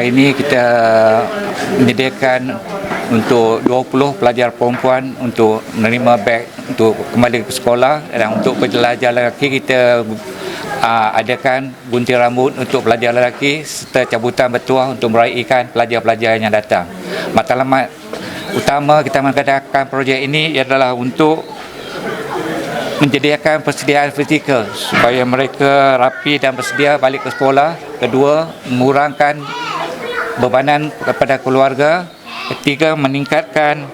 Hari ini kita menyediakan untuk 20 pelajar perempuan untuk menerima beg untuk kembali ke sekolah, dan untuk pelajar lelaki kita adakan gunting rambut untuk pelajar lelaki serta cabutan bertuah untuk meraihkan pelajar-pelajar yang datang. Matlamat utama kita mengadakan projek ini adalah untuk menyediakan persediaan fizikal supaya mereka rapi dan bersedia balik ke sekolah. Kedua, mengurangkan bebanan kepada keluarga. Ketiga, meningkatkan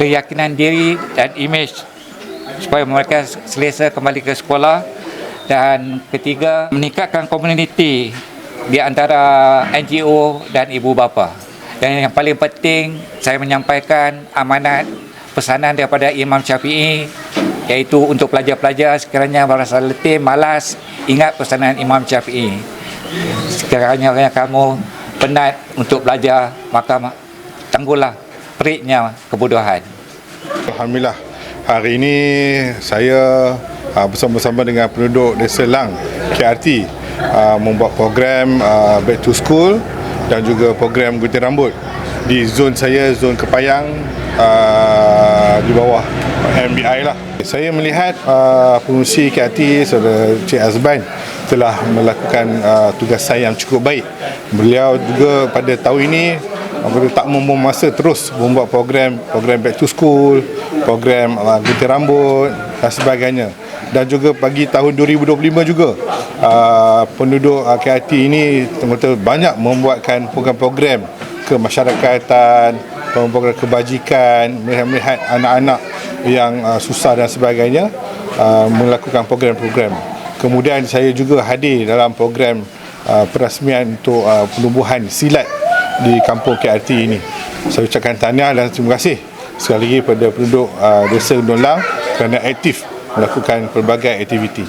keyakinan diri dan imej supaya mereka selesa kembali ke sekolah. Dan ketiga, meningkatkan komuniti di antara NGO dan ibu bapa. Dan yang paling penting, saya menyampaikan amanat pesanan daripada Imam Syafi'i, iaitu untuk pelajar-pelajar sekiranya merasa letih, malas, ingat pesanan Imam Syafi'i. Sekiranya kamu penat untuk belajar, maka tangguhlah periknya kebodohan. Alhamdulillah, hari ini saya bersama-sama dengan penduduk Desa Lang, KRT, membuat program Back to School dan juga program gunting rambut di zon saya, zon Kepayang, di bawah MBI lah. Saya melihat pengurusi KRT Saudara Cik Azban telah melakukan tugasan yang cukup baik. Beliau juga pada tahun ini tak membuang masa terus membuat program Back to School, program gunting rambut dan sebagainya. Dan juga bagi tahun 2025 juga penduduk KRT ini banyak membuatkan program-program kemasyarakatan, program kebajikan, melihat anak-anak yang susah dan sebagainya, melakukan program-program. Kemudian saya juga hadir dalam program perasmian untuk penubuhan silat di kampung KRT ini. Saya ucapkan tahniah dan terima kasih sekali lagi kepada penduduk Desa Gunung Lang kerana aktif melakukan pelbagai aktiviti.